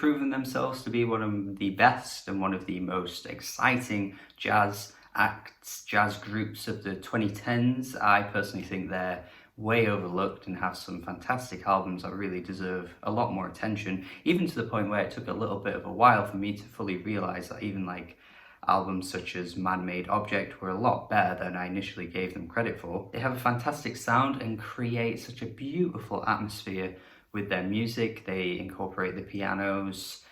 proven themselves to be one of the best and one of the most exciting jazz acts, jazz groups of the 2010s. I personally think they're way overlooked and have some fantastic albums that really deserve a lot more attention, even to the point where it took a little bit of a while for me to fully realize that even like albums such as Man-Made Object were a lot better than I initially gave them credit for. They have a fantastic sound and create such a beautiful atmosphere with their music. They incorporate the pianos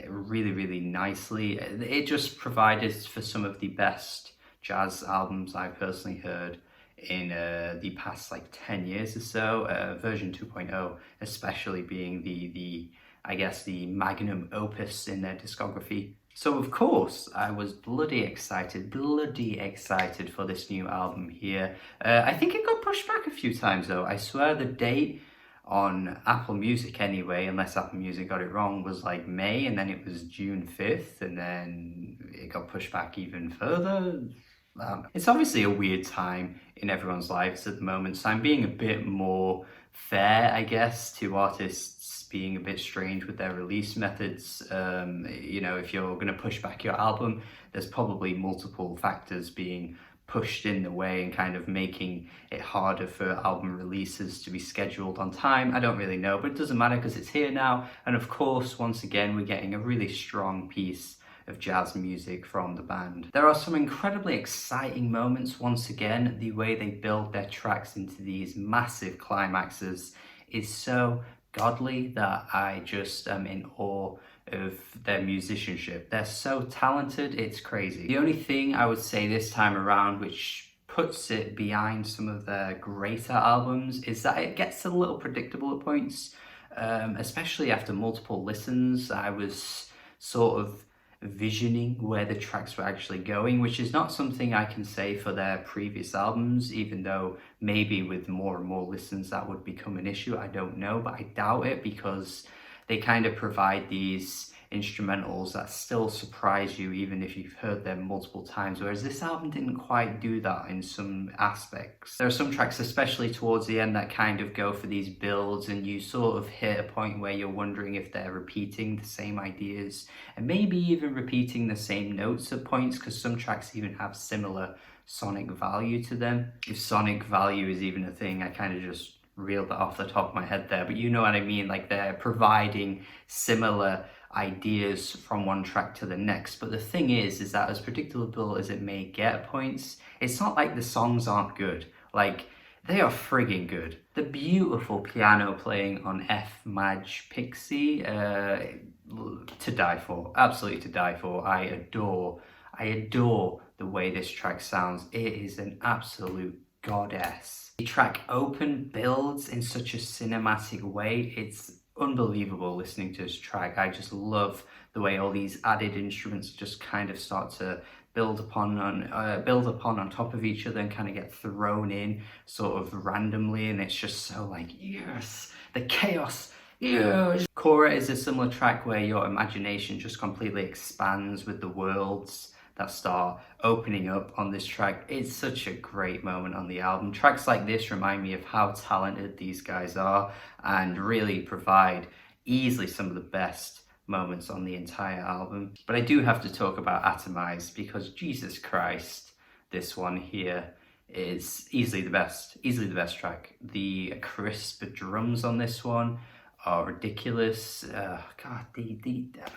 really nicely. It just provided for some of the best jazz albums I've personally heard in the past like 10 years or so, version 2.0 especially being the I guess the magnum opus in their discography. So of course I was bloody excited for this new album here. I think it got pushed back a few times though. I swear the date on Apple Music anyway, unless Apple Music got it wrong, was like May, and then it was June 5th, and then it got pushed back even further. It's obviously a weird time in everyone's lives at the moment, so I'm being a bit more fair, I guess, to artists being a bit strange with their release methods. You know, if you're going to push back your album, there's probably multiple factors being pushed in the way and kind of making it harder for album releases to be scheduled on time. I don't really know, but it doesn't matter because it's here now. And of course, once again, we're getting a really strong piece of jazz music from the band. There are some incredibly exciting moments. Once again, the way they build their tracks into these massive climaxes is so godly that I just am in awe of their musicianship. They're so talented, it's crazy. The only thing I would say this time around which puts it behind some of their greater albums is that it gets a little predictable at points, especially after multiple listens. I was sort of visioning where the tracks were actually going, which is not something I can say for their previous albums, even though maybe with more and more listens that would become an issue. I don't know, but I doubt it, because they kind of provide these instrumentals that still surprise you even if you've heard them multiple times, whereas this album didn't quite do that in some aspects. There are some tracks, especially towards the end, that kind of go for these builds, and you sort of hit a point where you're wondering if they're repeating the same ideas and maybe even repeating the same notes at points, because some tracks even have similar sonic value to them. If sonic value is even a thing, I kind of just reeled that off the top of my head there, but you know what I mean, like they're providing similar ideas from one track to the next. But the thing is that as predictable as it may get at points, it's not like the songs aren't good. Like, they are frigging good. The beautiful piano playing on F Maj Pixie, to die for, absolutely to die for. I adore the way this track sounds. It is an absolute goddess. The track open builds in such a cinematic way. It's unbelievable listening to this track. I just love the way all these added instruments just kind of start to build upon on top of each other and kind of get thrown in sort of randomly, and it's just so like, yes, the chaos. Yes. Kora is a similar track where your imagination just completely expands with the worlds that start opening up on this track. It's such a great moment on the album. Tracks like this remind me of how talented these guys are and really provide easily some of the best moments on the entire album. But I do have to talk about Atomised, because Jesus Christ, this one here is easily the best track. The crisp drums on this one are ridiculous. God,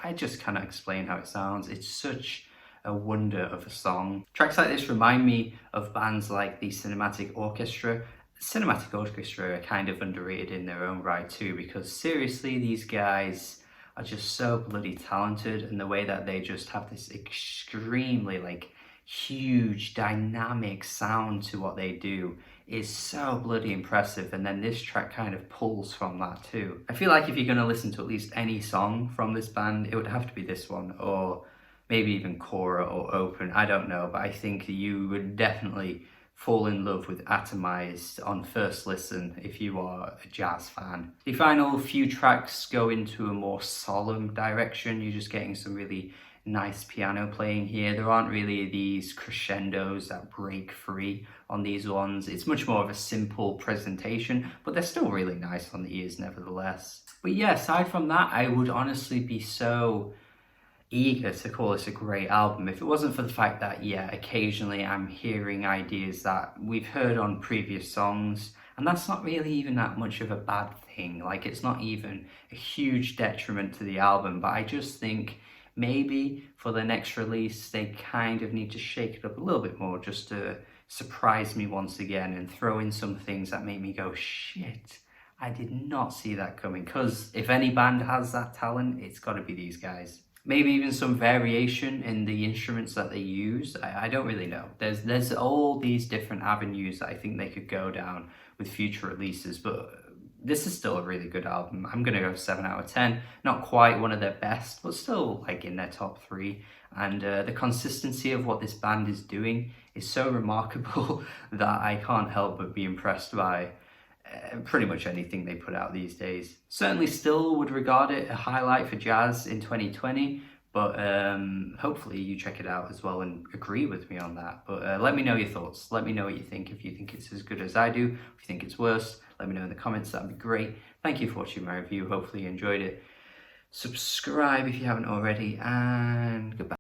I just cannot explain how it sounds. It's such a wonder of a song. Tracks like this remind me of bands like the Cinematic Orchestra. Cinematic Orchestra are kind of underrated in their own right too, because seriously, these guys are just so bloody talented, and the way that they just have this extremely like huge dynamic sound to what they do is so bloody impressive. And then this track kind of pulls from that too. I feel like if you're going to listen to at least any song from this band, it would have to be this one, or maybe even Kora or Open, I don't know, but I think you would definitely fall in love with Atomised on first listen if you are a jazz fan. The final few tracks go into a more solemn direction. You're just getting some really nice piano playing here. There aren't really these crescendos that break free on these ones. It's much more of a simple presentation, but they're still really nice on the ears nevertheless. But yeah, aside from that, I would honestly be so eager to call this a great album if it wasn't for the fact that, yeah, occasionally I'm hearing ideas that we've heard on previous songs, and that's not really even that much of a bad thing. Like, it's not even a huge detriment to the album, but I just think maybe for the next release they kind of need to shake it up a little bit more just to surprise me once again and throw in some things that make me go, shit, I did not see that coming. Because if any band has that talent, it's got to be these guys. Maybe even some variation in the instruments that they use. I don't really know. There's all these different avenues that I think they could go down with future releases, but this is still a really good album. I'm gonna go 7 out of 10. Not quite one of their best, but still like in their top 3. And the consistency of what this band is doing is so remarkable that I can't help but be impressed by pretty much anything they put out these days. Certainly still would regard it a highlight for jazz in 2020, but hopefully you check it out as well and agree with me on that. But let me know your thoughts. Let me know what you think. If you think it's as good as I do, if you think it's worse, let me know in the comments. That'd be great. Thank you for watching my review. Hopefully you enjoyed it. Subscribe if you haven't already, and goodbye.